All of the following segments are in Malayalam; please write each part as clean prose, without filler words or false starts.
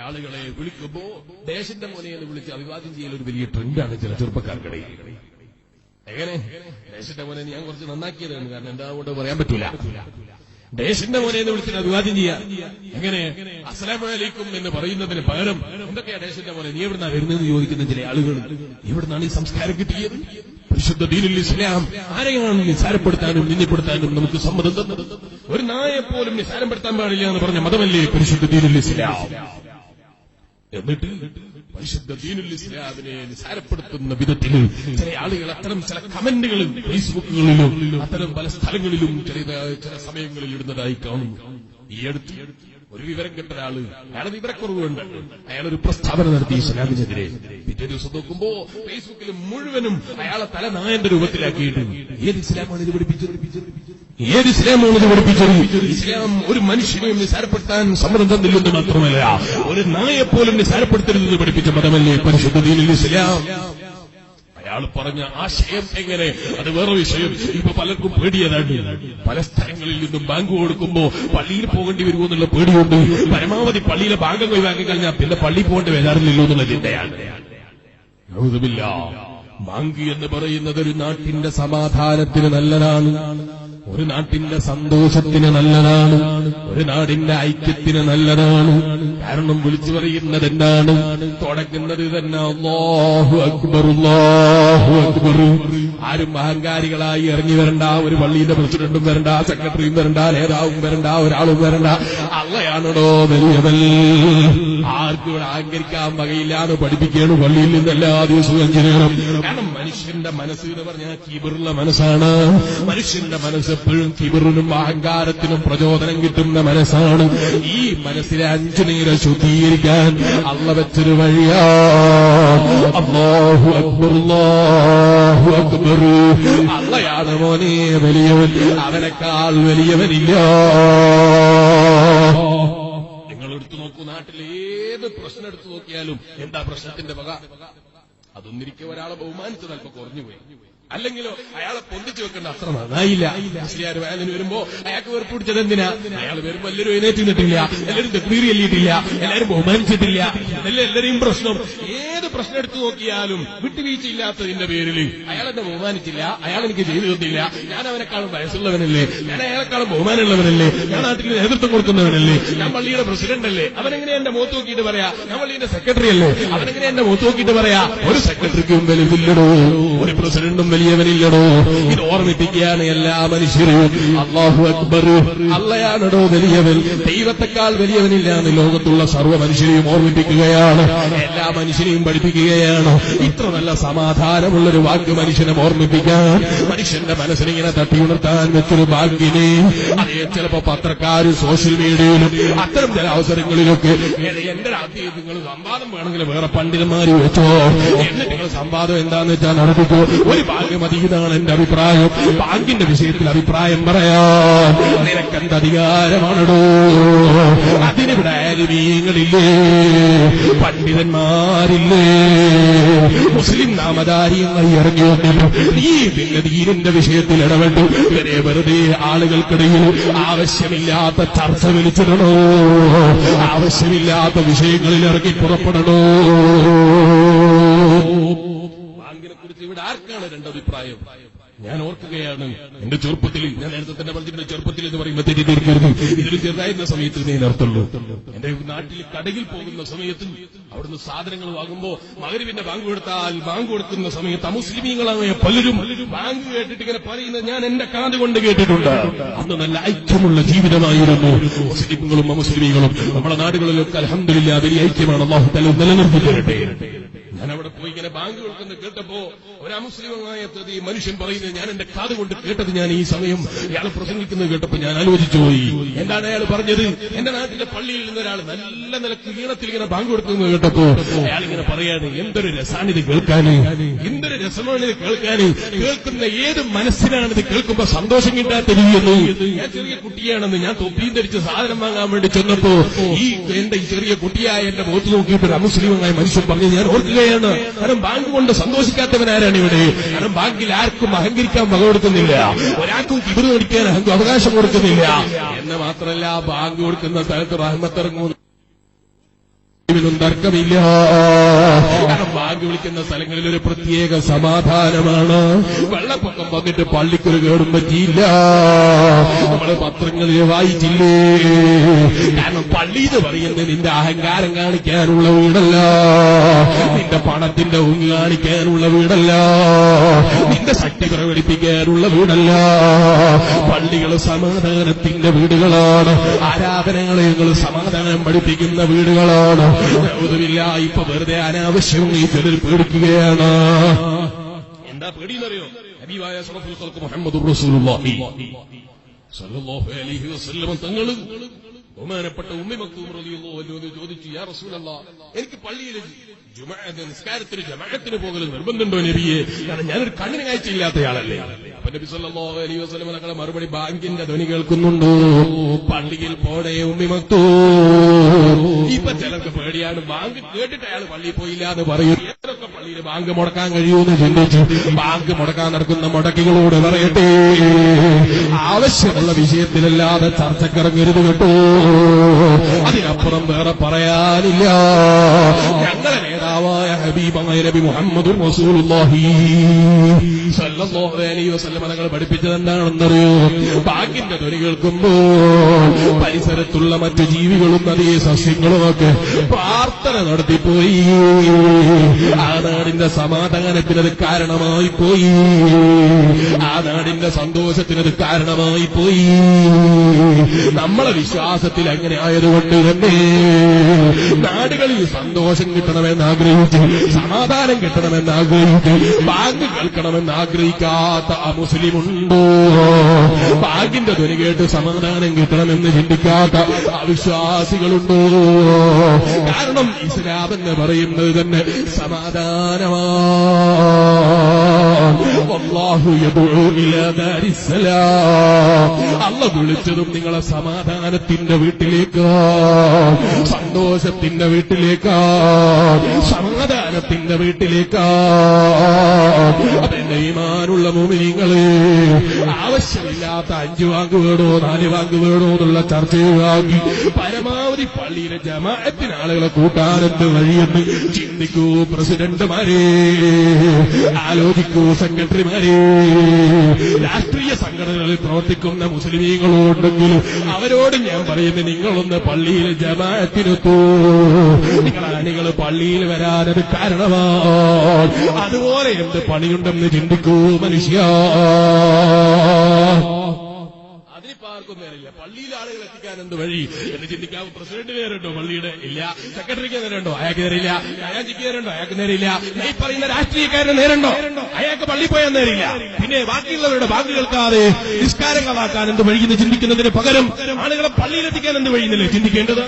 ആളുകളെ വിളിക്കുമ്പോ ദേശന്റെ മോനെ എന്ന് വിളിച്ച് അഭിവാദ്യം ചെയ്യൽ ഒരു വലിയ ട്രെൻഡാണ് ചില ചെറുപ്പക്കാർക്കിടയിൽ. എങ്ങനെ ദേശന്റെ മോനെ ഞാൻ കുറച്ച് നന്നാക്കിയതാണ്, കാരണം എന്താ കൊണ്ട് പറയാൻ പറ്റൂല. ദേശന്റെ മോനെ എന്ന് വിളിച്ചിട്ട് അഭിവാദ്യം ചെയ്യാം. എങ്ങനെ അസ്സലാമു അലൈക്കും എന്ന് പറയുന്നതിന് പകരം എന്തൊക്കെയാ ദേശന്റെ മോനെ, നീ എവിടുന്നാ വരുന്നതെന്ന് ചോദിക്കുന്ന ചില ആളുകൾ. എവിടുന്നാണ് ഈ സംസ്കാരം കിട്ടിയത്? പരിശുദ്ധ ദീനുൽ ഇസ്ലാം ആരെയാണ് നിസാരപ്പെടുത്താനും നിന്ദിപ്പെടുത്താനും നമുക്ക് സമ്മതം തന്നത്? ഒരു നായെപ്പോലും നിസാരപ്പെടുത്താൻ പാടില്ല എന്ന് പറഞ്ഞ മതമല്ലേ പരിശുദ്ധ ദീനുൽ ഇസ്ലാം? എന്നിട്ട് പരിശുദ്ധ ദീനുൽ ഇസ്ലാമിനെ നിസാരപ്പെടുത്തുന്ന വിധത്തിൽ ചില ആളുകൾ അത്തരം ചില കമന്റുകളും ഫേസ്ബുക്കുകളിലും അത്തരം പല സ്ഥലങ്ങളിലും ചില സമയങ്ങളിൽ ഇടുന്നതായി കാണുന്നു. ഈ അടുത്ത് ഒരു വിവരം കെട്ട ഒരാള്, അയാളെ വിവരക്കുറവുണ്ട്, അയാളൊരു പ്രസ്താവന നടത്തി ഇസ്ലാമിനെതിരെ. പിറ്റേ ദിവസം നോക്കുമ്പോ ഫേസ്ബുക്കിൽ മുഴുവനും അയാളെ തല നായന്റെ രൂപത്തിലാക്കിയിട്ട് ഏത് ഇസ്ലാമാണ് ഇത് പഠിപ്പിച്ചത്? ഏത് ഇസ്ലാമാണ് ഇത് പഠിപ്പിച്ചത്? ഇസ്ലാം ഒരു മനുഷ്യനെയും നിസാരപ്പെടുത്താൻ സമ്മതം തന്നില്ലെന്ന് മാത്രമല്ല, ഒരു നായെപ്പോലും നിസാരപ്പെടുത്തരുതെന്ന് പഠിപ്പിച്ച മതമല്ലേ പരിശുദ്ധ ദീനുൽ ഇസ്ലാം? അയാൾ പറഞ്ഞ ആശയം എങ്ങനെ, അത് വേറെ വിഷയം. ഇപ്പൊ പലർക്കും പേടിയതാണ്. പല സ്ഥലങ്ങളിൽ നിന്നും ബാങ്ക് കൊടുക്കുമ്പോ പള്ളിയിൽ പോകേണ്ടി വരുമോ എന്നുള്ള പേടിയുണ്ട്. പരമാവധി പള്ളിയിലെ ബാങ്ക് ഒഴിവാക്കി കഴിഞ്ഞാൽ പിന്നെ പള്ളി പോകേണ്ട വരാറില്ലല്ലോ എന്നുള്ള ചിന്തയാണ്. ബാങ്ക് എന്ന് പറയുന്നത് ഒരു നാട്ടിന്റെ സമാധാനത്തിന് നല്ലതാണ്, ഒരു നാട്ടിന്റെ സന്തോഷത്തിന് നല്ലതാണ്, ഒരു നാടിന്റെ ഐക്യത്തിന് നല്ലതാണ്. കാരണം വിളിച്ചു പറയുന്നത് എന്താണ്? തുടങ്ങുന്നത് തന്നെ അല്ലാഹു അക്ബർ, അല്ലാഹു അക്ബർ. ആരും അഹങ്കാരികളായി ഇറങ്ങി വരണ്ട. ഒരു പള്ളിയുടെ പ്രസിഡന്റും വരണ്ട, സെക്രട്ടറിയും വരണ്ട, നേതാവും വരണ്ട, ഒരാളും വരണ്ട. അള്ളയാണോ വലിയവൻ. ആർക്കും ഇവിടെ അഹങ്കരിക്കാൻ വകയില്ലാതെ പഠിപ്പിക്കുകയാണ് പള്ളിയിൽ നിന്ന് എല്ലാ ദിവസവും 5 നേരം. കാരണം മനുഷ്യന്റെ മനസ്സ് എന്ന് പറഞ്ഞാൽ കിബറുള്ള മനസ്സാണ്. മനുഷ്യന്റെ മനസ്സ് എപ്പോഴും കിബറിനും അഹങ്കാരത്തിനും പ്രചോദനം കിട്ടുന്ന മനസ്സാണ്. ഈ മനസ്സിനെ 5 നേരം ശുദ്ധീകരിക്കാൻ അള്ള വെച്ചൊരു വഴിയാ അല്ലാഹു അക്ബർ, അല്ലാഹു അക്ബർ. അള്ളയാണ് മോനെ വലിയവൻ, അവനേക്കാൾ വലിയവനില്ല. നിങ്ങളെടുത്തു നോക്കൂ, നാട്ടിലെ ഏത് പ്രശ്നം എടുത്തു നോക്കിയാലും എന്താ പ്രശ്നത്തിന്റെ വക? അതൊന്നിരിക്കെ ഒരാളെ ബഹുമാനിച്ചത് അല്പം കുറഞ്ഞുപോയി, അല്ലെങ്കിലോ അയാളെ പൊന്തിച്ചു വെക്കേണ്ട അത്ര നന്നായില്ല. മുസ്ലിയാർ വയലിന് വരുമ്പോ അയാൾക്ക് വെറുപ്പ് പിടിച്ചത് എന്തിനാ? അയാൾ വരുമ്പോ എല്ലാവരും എഴുന്നേറ്റ് നിന്നിട്ടില്ല, എല്ലാവരും തെക്ബീർ ചൊല്ലിയിട്ടില്ല, എല്ലാവരും ബഹുമാനിച്ചിട്ടില്ല. ഇതല്ലേ എല്ലാവരെയും പ്രശ്നം. ഏത് പ്രശ്നം എടുത്തു നോക്കിയാലും വിട്ടുവീഴ്ചയില്ലാത്തതിന്റെ പേരിൽ അയാളെന്നെ ബഹുമാനിച്ചില്ല, അയാൾ എനിക്ക് ചെയ്തു തന്നില്ല, ഞാൻ അവനെക്കാളും വയസ്സുള്ളവനല്ലേ, ഞാൻ അയാളെക്കാളും ബഹുമാനമുള്ളവനല്ലേ, ഞാൻ നാട്ടിൽ നേതൃത്വം കൊടുക്കുന്നവനല്ലേ, ഞാൻ പള്ളിയുടെ പ്രസിഡന്റ് അല്ലേ, അവനെങ്ങനെ എന്റെ മുഖത്ത് നോക്കിയിട്ട് പറയാ? ഞാൻ പള്ളിയുടെ സെക്രട്ടറി അല്ലേ, അവനെങ്ങനെ എന്റെ മുഖത്ത് നോക്കിയിട്ട് പറയാ? ഒരു സെക്രട്ടറിക്കും വലുതില്ലടോ, ഒരു പ്രസിഡന്റും വലിയവനില്ലടോ. ഇത് ഓർമ്മിപ്പിക്കുകയാണ് എല്ലാ മനുഷ്യരും. അല്ലാഹു അക്ബർ, അള്ളയാണടോ വലിയവൻ, ദൈവത്തെക്കാൾ വലിയവനില്ല എന്ന് ലോകത്തുള്ള സർവ്വ മനുഷ്യരെയും ഓർമ്മിപ്പിക്കുകയാണ്, എല്ലാ മനുഷ്യരെയും പഠിപ്പിക്കുകയാണ്. ഇത്ര നല്ല സമാധാനമുള്ളൊരു വാക്ക് മനുഷ്യനെ ഓർമ്മിപ്പിക്കാൻ, മനുഷ്യന്റെ മനസ്സിനിങ്ങനെ തട്ടിയുണർത്താൻ വെച്ചൊരു വാക്കിനെ അതേ ചിലപ്പോ പത്രക്കാരും സോഷ്യൽ മീഡിയയിലും അത്തരം ചില അവസരങ്ങളിലൊക്കെ എന്റെ രാത്രിയിൽ നിങ്ങൾ സംവാദം വേണമെങ്കിൽ വേറെ പണ്ഡിതന്മാര് വെച്ചോ, എന്നിട്ട് നിങ്ങൾ സംവാദം എന്താന്ന് വെച്ചാൽ നടത്തിക്കോ. ഒരു ഭാഗ്യം മതി, ഇതാണ് എന്റെ അഭിപ്രായം. ബാങ്കിന്റെ വിഷയത്തിൽ അഭിപ്രായം പറയാൻ നിനക്കെന്ത് അധികാരമാണോ? അതിനിവിടെ ആലിമീങ്ങളില്ലേ, പണ്ഡിതന്മാരില്ലേ, മുസ്ലിം നാമധാരിയമായി ഇറങ്ങി വന്നിട്ടു നീ പിന്നെ ദീനിന്റെ വിഷയത്തിൽ ഇടപെട്ടു. ഇവരെ വെറുതെ ആളുകൾക്കിടയിൽ ആവശ്യമില്ലാത്ത ചർച്ച വിളിച്ചിടണോ? ആവശ്യമില്ലാത്ത വിഷയങ്ങളിൽ ഇറങ്ങി പുറപ്പെടണോ? ബാങ്കിനെ കുറിച്ച് ഇവിടെ ആർക്കാണ് രണ്ടഭിപ്രായം? ഞാൻ ഓർക്കുകയാണ് എന്റെ ചെറുപ്പത്തിൽ, ഞാൻ നേരത്തെ തന്നെ പറഞ്ഞിട്ടുണ്ട്, ചെറുപ്പത്തിൽ എന്ന് പറയുമ്പോൾ തെറ്റിദ്ധരിക്കരുത്, ഇതിൽ ചെറുതായിരുന്ന സമയത്ത് നീ നിർത്തുള്ളൂ. എന്റെ നാട്ടിൽ കടയിൽ പോകുന്ന സമയത്ത് അവിടുന്ന് സാധനങ്ങൾ വാങ്ങുമ്പോ മഗ്‌രിബിന്റെ ബാങ്ക് കൊടുത്താൽ ബാങ്ക് കൊടുക്കുന്ന സമയത്ത് അമുസ്ലിമീങ്ങളായ പലരും ബാങ്ക് കേട്ടിട്ട് ഇങ്ങനെ പറയുന്നത് ഞാൻ എന്റെ കാത് കൊണ്ട് കേട്ടിട്ടുണ്ട്. അന്ന് നല്ല ഐക്യമുള്ള ജീവിതമായിരുന്നു മുസ്ലിങ്ങളും അമുസ്ലിമീങ്ങളും. നമ്മുടെ നാടുകളിലൊക്കെ അൽഹംദുലില്ലാഹ് വലിയ ഐക്യമാണ്. അല്ലാഹു തആല നിലനിർത്തി തരട്ടെ. ഞാൻ അവിടെ പോയി ഇങ്ങനെ ബാങ്ക് കൊടുക്കുന്നത് കേട്ടപ്പോ ഒരു അമുസ്ലിമായ മനുഷ്യൻ പറയുന്നത് ഞാൻ എന്റെ കാത് കൊണ്ട് കേട്ടത്, ഞാൻ ഈ സമയം അയാൾ പ്രസംഗിക്കുന്നത് കേട്ടപ്പോ ഞാൻ ആലോചിച്ചു പോയി. എന്താണ് അയാൾ പറഞ്ഞത്? എന്റെ നാട്ടിലെ പള്ളിയിൽ നിന്ന് ഒരാൾ നല്ല നിലക്ക് ഈണത്തിൽ ഇങ്ങനെ ബാങ്ക് കൊടുക്കുന്നത് കേട്ടപ്പോ അയാൾ ഇങ്ങനെ പറയാണ്, എന്തൊരു രസാണിത് കേൾക്കാന്, എന്തൊരു രസമാണിത് കേൾക്കാന്, കേൾക്കുന്ന ഏത് മനസ്സിനാണിത് കേൾക്കുമ്പോ സന്തോഷം കിട്ടാത്തിരിക്കുന്നു. ഞാൻ ചെറിയ കുട്ടിയാണെന്ന് ഞാൻ തൊപ്പിയും ധരിച്ച് സാധനം വാങ്ങാൻ വേണ്ടി ചെന്നപ്പോ ഈ എന്റെ ഈ ചെറിയ കുട്ടിയായ എന്റെ മുഖത്ത് നോക്കിയിട്ട് ഒരു അമുസ്ലിമായ മനുഷ്യൻ പറഞ്ഞു, ഞാൻ ഓർക്കുകയാണ്, കാരണം ബാങ്ക് കൊണ്ട് സന്തോഷിക്കാത്തവനാരാണ് ഇവിടെ? കാരണം ബാങ്കിൽ ആർക്കും അഹങ്കരിക്കാൻ വക കൊടുക്കുന്നില്ല, ഒരാൾക്കും കിബിറ് കാണിക്കാൻ അവകാശം കൊടുക്കുന്നില്ല എന്ന് മാത്രമല്ല ബാങ്ക് കൊടുക്കുന്ന സ്ഥലത്ത് റഹ്മത്തിറങ്ങുന്നു മുസ്ലിമിനും തർക്കമില്ല. കാരണം ബാങ്ക് വിളിക്കുന്ന സ്ഥലങ്ങളിൽ ഒരു പ്രത്യേക സമാധാനമാണ്. വെള്ളപ്പൊക്കം വന്നിട്ട് പള്ളിക്കൊരു കേടും പറ്റിയില്ല. നമ്മൾ പത്രങ്ങളിൽ വായിച്ചില്ലേ? കാരണം പള്ളി എന്ന് പറയുന്നത് നിന്റെ അഹങ്കാരം കാണിക്കാനുള്ള വീടല്ല, നിന്റെ പണത്തിന്റെ ഊങ്ങ് കാണിക്കാനുള്ള വീടല്ല, നിന്റെ ശക്തി പ്രകടിപ്പിക്കാനുള്ള വീടല്ല. പള്ളികൾ സമാധാനത്തിന്റെ വീടുകളാണ്. ആരാധനാലയങ്ങൾ സമാധാനം പഠിപ്പിക്കുന്ന വീടുകളാണ്. ഇപ്പൊ വെറുതെ അനാവശ്യം ഈ ചിലർ പേടിക്കുകയാണ്. എന്താ പേടിയെന്നറിയോ? ഹബീബായ അഷ്റഫുൽ ഖൽഖ് മുഹമ്മദുർ റസൂലുള്ളാഹി സ്വല്ലല്ലാഹു അലൈഹി വസല്ലം തങ്ങൾ ബഹുമാനപ്പെട്ട ഉമ്മി മക്തൂം റളിയല്ലാഹു അൻഹു ചോദിച്ചു, യാ റസൂലല്ലാഹ്, എനിക്ക് പള്ളിയിൽ നിസ്കാരത്തിന് ജമാഅത്തിന് പോകൽ നിർബന്ധമുണ്ടോ നബിയെ? കാരണം ഞാനൊരു കണ്ണിന് കാഴ്ചയില്ലാത്തയാളല്ലേ. അപ്പൊ നബി സല്ലല്ലാഹു അലൈഹി വസല്ലം തങ്ങളുടെ മറുപടി, ബാങ്കിന്റെ ധ്വനി കേൾക്കുന്നുണ്ടോ? പള്ളിയിൽ പോടേ ഉമ്മി മക്തൂം. ഇപ്പൊ ചിലർക്ക് പേടിയാണ്, ബാങ്ക് കേട്ടിട്ട് അയാൾ പള്ളിയിൽ പോയില്ല എന്ന് പറയും. ഏതൊക്കെ പള്ളിയിൽ ബാങ്ക് മുടക്കാൻ കഴിയുമെന്ന് ചിന്തിച്ചു ബാങ്ക് മുടക്കാൻ നടക്കുന്ന മുടക്കികളോട് പറയട്ടെ, ആവശ്യമുള്ള വിഷയത്തിലല്ലാതെ ചർച്ചക്കിറങ്ങരുത് കേട്ടോ. അതിനപ്പുറം വേറെ പറയാനില്ല. ഞങ്ങളെ നേതാവായ ഹബീബായ നബി മുഹമ്മദുർ റസൂലുള്ളാഹി സ്വല്ലല്ലാഹു അലൈഹി വസല്ലം തങ്ങൾ പഠിപ്പിച്ചത് എന്താണെന്നറിയോ? ബാങ്കിന്റെ ധ്വനി കേൾക്കുമ്പോൾ പരിസരത്തുള്ള മറ്റു ജീവികളും അതേ സസ്യങ്ങളുമൊക്കെ പ്രാർത്ഥന നടത്തിപ്പോയി. ആ നാടിന്റെ സമാധാനത്തിനത് കാരണമായി പോയി. ആ നാടിന്റെ സന്തോഷത്തിനത് കാരണമായി പോയി. നമ്മളെ വിശ്വാസത്തിൽ അങ്ങനെ ആയതുകൊണ്ട് തന്നെ നാടുകളിൽ സന്തോഷം കിട്ടണമെന്ന് ആഗ്രഹിച്ച്, സമാധാനം കിട്ടണമെന്ന് ആഗ്രഹിച്ച്, ബാങ്ക് കേൾക്കണമെന്ന് ആഗ്രഹിക്കാത്ത മുസ്ലിമുണ്ടോ? ബാങ്കിന്റെ ധ്വനി കേട്ട് സമാധാനം കിട്ടണമെന്ന് ചിന്തിക്കാത്ത അവിശ്വാസികളുണ്ടോ? കാരണം ഇസ്ലാം എന്ന് പറയുന്നത് തന്നെ സമാധാനമാണ്. വല്ലാഹു യദ്ഉ ഇലാ ദാരിസ്സലാം. അല്ലാഹു വിളിച്ചതും നിങ്ങളെ സമാധാനത്തിന്റെ വീട്ടിലേക്കാണ്, സന്തോഷത്തിന്റെ വീട്ടിലേക്കാണ്, സമാധാനത്തിന്റെ വീട്ടിലേക്കാണ്. അതെന്റെ ഈമാനുള്ള മുഅ്മിനീങ്ങളെ, ആവശ്യമില്ലാത്ത 5 വാങ്ക് വേണോ 4 വാങ്ക് വേണോ എന്നുള്ള ചർച്ചയാക്കി പരമാവധി പള്ളിയിലെ ജമാഅത്തിന് ആളുകളെ കൂട്ടാനെന്ത് വഴിയെന്ന് ചിന്തിക്കൂ. പ്രസിഡന്റുമാരെ ആലോചിക്കൂ, സെക്രട്ടറിമാരെ, രാഷ്ട്രീയ സംഘടനകളിൽ പ്രവർത്തിക്കുന്ന മുസ്ലിമീങ്ങളുണ്ടെങ്കിൽ അവരോട് ഞാൻ പറയുന്നത്, നിങ്ങളൊന്ന് പള്ളിയിൽ ജമാഅത്തിനെത്തൂ. നിങ്ങൾ പള്ളിയിൽ വരാനത് കാരണമാണ്. അതുപോലെ എന്ത് പണിയുണ്ടെന്ന് ചിന്തിക്കൂ മനുഷ്യ. അതിനിപ്പാർക്കും നേരില്ല. പള്ളിയിലെ ആളുകൾ എത്തിക്കാൻ എന്ത് വഴി എന്ന് ചിന്തിക്കാവും. പ്രസിഡന്റ് നേരിട്ടോ? പള്ളിയുടെ ഇല്ല. സെക്രട്ടറിക്ക് നേരിട്ടോ? അയാൾക്ക് നേരില്ല. അയാൾക്ക് നേരിട്ടോ? അയാൾക്ക് നേരില്ല. ഈ പറയുന്ന രാഷ്ട്രീയക്കാരന് നേരിട്ടോ? അയാൾക്ക് പള്ളി പോയാൽ നേരില്ല. പിന്നെ ബാക്കിയുള്ളവരുടെ ബാങ്ക് കേൾക്കാതെ നിസ്കാരങ്ങളാക്കാൻ എന്ത് വഴിയെന്ന് ചിന്തിക്കുന്നതിന് പകരം ആളുകളെ പള്ളിയിലെത്തിക്കാൻ എന്ത് വഴിയെന്നല്ലേ ചിന്തിക്കേണ്ടത്?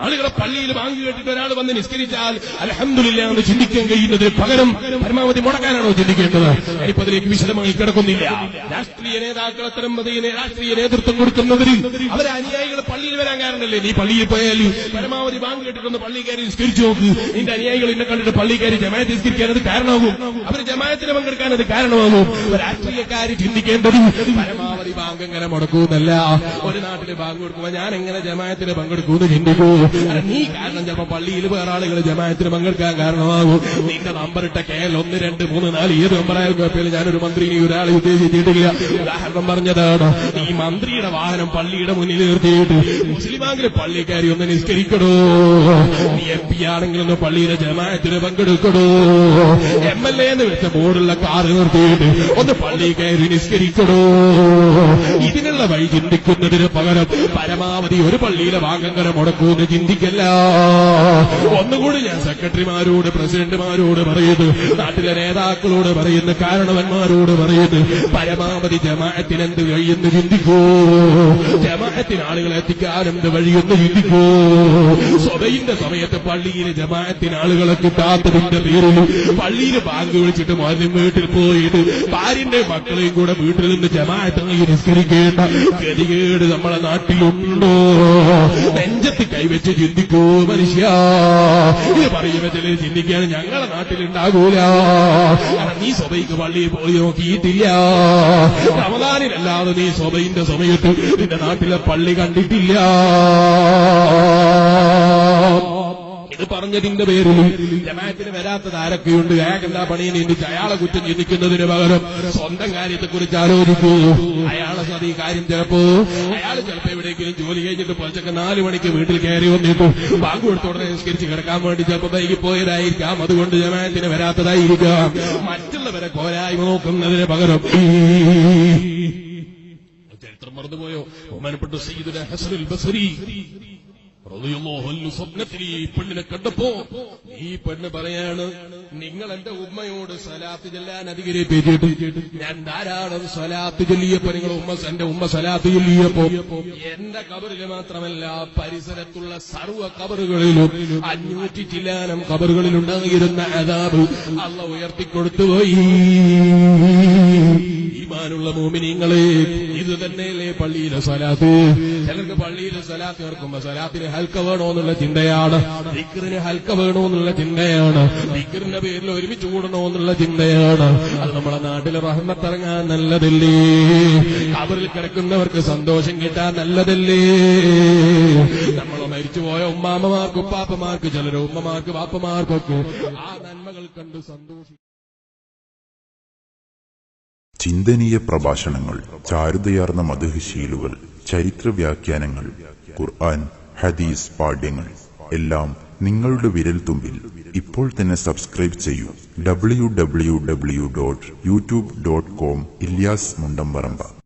ആളുകളെ പള്ളിയിൽ ബാങ്ക് കേട്ടിട്ട് ഒരാൾ വന്ന് നിസ്കരിച്ചാൽ അൽഹംദുലില്ലാഹ് എന്ന് ചിന്തിക്കാൻ കഴിയുന്നതിന് പകരം പരമാവധി മുടക്കാനാണോ ചിന്തിക്കേണ്ടത്? ഞാനിപ്പോ അതിലേക്ക് വിശദമായി കിടക്കുന്നില്ല. രാഷ്ട്രീയ നേതാക്കൾ അത്തരം രാഷ്ട്രീയ നേതൃത്വം കൊടുക്കുന്നവരിൽ അവരെ അനുയായികൾ പള്ളിയിൽ വരാൻ കാരണമല്ലേ? നീ പള്ളിയിൽ പോയാൽ പരമാവധി ബാങ്ക് കേട്ടിട്ടൊന്ന് പള്ളി കയറി നിസ്കരിച്ചു നോക്ക്. നിന്റെ അനുയായികൾ എന്നെ കണ്ടിട്ട് പള്ളി കയറി ജമാഅത്ത് നിസ്കരിക്കാൻ അത് കാരണമാകും. അവർ ജമാഅത്തിന് പങ്കെടുക്കാൻ അത് കാരണമാകും. രാഷ്ട്രീയക്കാർ ചിന്തിക്കേണ്ടത് പരമാവധി ബാങ്ക് എങ്ങനെ മുടക്കൂന്നല്ല, ഒരു നാട്ടില് ബാങ്ക് കൊടുക്കുമ്പോൾ ഞാൻ എങ്ങനെ ജമാഅത്തിന് പങ്കെടുക്കൂന്ന് ചിന്തിക്കൂ. നീ കാരണം ചിലപ്പോ പള്ളിയിൽ വേറെ ആളുകൾ ജമാഅത്തിന് പങ്കെടുക്കാൻ കാരണമാകും. നിന്റെ നമ്പറിട്ട KL 1 2 3 4 ഏത് നമ്പറായാലും കുഴപ്പമില്ല. ഞാനൊരു മന്ത്രിയെ ഒരാളെ ഉദ്ദേശിച്ചിട്ടില്ല, ഉദാഹരണം പറഞ്ഞതാണ്. ഈ മന്ത്രിയുടെ വാഹനം പള്ളിയുടെ മുന്നിൽ നിർത്തിയിട്ട് മുസ്ലിമാങ്കിലെ പള്ളി കയറി ഒന്ന് നിസ്കരിക്കടോ. നീ MP ആണെങ്കിലൊന്ന് പള്ളിയിലെ ജമാഅത്തിന് പങ്കെടുക്കടോ. MLA എന്ന് വെച്ച ബോർഡുള്ള കാറ് നിർത്തിയിട്ട് ഒന്ന് പള്ളി കയറി നിസ്കരിക്കടോ. ഇതിനുള്ള വഴി ചിന്തിക്കുന്നതിന് പകരം പരമാവധി ഒരു പള്ളിയിലെ വാങ്ങങ്ങനെ മുടക്കൂന്ന് ചിന്തിക്കല്ല. ഒന്നുകൂടി ഞാൻ സെക്രട്ടറിമാരോട്, പ്രസിഡന്റുമാരോട് പറയുന്നു, നാട്ടിലെ നേതാക്കളോട് പറയുന്നു, കാരണവന്മാരോട് പറയുന്നു, പരമാവധി ജമാഅത്തിന് എന്ത് വഴിയെന്ന് ചിന്തിക്കൂ. ജമാഅത്തിന് ആളുകളെ എത്തിക്കാൻ എന്ത് വഴിയെന്ന് ചിന്തിക്കൂ. സ്വബഹിന്റെ സമയത്ത് പള്ളിയിൽ ജമാഅത്തിന് ആളുകളെ കിട്ടാത്തതിന്റെ പേരിൽ പള്ളിയിൽ ബാങ്ക് വിളിച്ചിട്ട് മുഅദ്ദിൻ വീട്ടിൽ പോയിട്ട് ഭാര്യന്റെ മക്കളെയും കൂടെ വീട്ടിൽ നിന്ന് ജമാഅത്തായി നിസ്കരിക്കേണ്ട ഗതികേട് നമ്മളെ നാട്ടിലുണ്ടോ? നെഞ്ചത്ത് കൈവച്ച് ചിന്തിക്കൂ മനുഷ്യ. ഇത് പറയുമ്പോ ചിലർ ചിന്തിക്കുകയാണ് ഞങ്ങളെ നാട്ടിലുണ്ടാകൂല, നീ സ്വബഹിക്ക് പള്ളിയിൽ പോയി നോക്കിയിട്ടില്ല, റമദാനിലല്ലാതെ നീ സ്വബഹിന്റെ സമയത്ത് നിന്റെ നാട്ടിലെ പള്ളി കണ്ടിട്ടില്ല. ഇത് പറഞ്ഞതിന്റെ പേരിൽ ജമാഅത്തിന് വരാത്തത് ആരൊക്കെയുണ്ട്? അയാൾക്ക് എന്താ പണിയിൽ എനിക്ക് അയാളെ കുറ്റം ചിന്തിക്കുന്നതിന് പകരം സ്വന്തം കാര്യത്തെക്കുറിച്ച് ആലോചിക്കൂ. അയാളെ ഈ കാര്യം അയാൾ ചിലപ്പോ എവിടെയെങ്കിലും ജോലി കഴിഞ്ഞിട്ട് പുലച്ചൊക്കെ 4 മണിക്ക് വീട്ടിൽ കയറി വന്നിട്ടു ബാങ്ക് കൊടുത്ത ഉടനെ നിസ്കരിച്ച് കിടക്കാൻ വേണ്ടി ചിലപ്പോ വൈകി പോയതായിരിക്കാം. അതുകൊണ്ട് ജമാഅത്തിന് വരാത്തതായിരിക്കാം. മറ്റുള്ളവരെ പോരായ്മ നോക്കുന്നതിന് പകരം ചരിത്രം മറന്നുപോയോ? ബഹുമാനപ്പെട്ട സയ്യിദുന ഹസനുൽ ബസ്രി റളിയല്ലാഹു അൻഹു സ്വപ്നത്തിൽ ഈ പെണ്ണിനെ കണ്ടപ്പോ ഈ പെണ്ണ് പറയാണ്, നിങ്ങൾ എന്റെ ഉമ്മയോട് സ്വലാത്ത് ചൊല്ലാൻ അധികരിപ്പിച്ചിട്ട് ഞാൻ ധാരാളം സ്വലാത്ത് ചൊല്ലിയപ്പോ എന്റെ ഉമ്മ സ്വലാത്ത് ചൊല്ലിയപ്പോ എന്റെ കബറില് മാത്രമല്ല പരിസരത്തുള്ള സർവ്വ കബറുകളിലും 500 ചില്ലാനം കബറുകളിലുണ്ടായിരുന്ന അദാബ് അല്ലാഹു ഉയർത്തിക്കൊടുത്തുപോയി. ഈമാനുള്ള മോമിനീങ്ങളെ, ഇത് തന്നെയല്ലേ പള്ളിയിലെ സ്വലാത്ത്? ചിലർക്ക് പള്ളിയിലെ സ്വലാത്ത് കേൾക്കുമ്പോ സ്വലാത്തിന് ഹൽക്ക വേണോ എന്നുള്ള ചിന്തയാണ്, ദിക്റിന് ഹൽക്ക വേണോ എന്നുള്ള ചിന്തയാണ്, ദിക്റിന്റെ പേരിൽ ഒരുമിച്ച് കൂടണോ എന്നുള്ള ചിന്തയാണ്. അത് നമ്മുടെ നാട്ടിൽ റഹ്മത്തിറങ്ങാൻ നല്ലതല്ലേ? കബറിൽ കിടക്കുന്നവർക്ക് സന്തോഷം കിട്ടാൻ നല്ലതല്ലേ? നമ്മൾ മരിച്ചുപോയ ഉമ്മാമ്മമാർക്ക് ഉപ്പാപ്പമാർക്ക് ചിലരോ ഉമ്മമാർക്ക് വാപ്പമാർക്കൊക്കെ ആ നന്മകൾ കണ്ട് സന്തോഷിക്കും. ചിന്തനീയ പ്രഭാഷണങ്ങൾ, ചാരുതയാർന്ന മദ്ഹ്, ചരിത്ര വ്യാഖ്യാനങ്ങൾ, ഖുർആൻ, ഹദീസ് പാഠ്യങ്ങൾ എല്ലാം നിങ്ങളുടെ വിരൽത്തുമ്പിൽ. ഇപ്പോൾ തന്നെ സബ്സ്ക്രൈബ് ചെയ്യൂ. www.youtube.com ഇല്യാസ് മുണ്ടംപറമ്പ.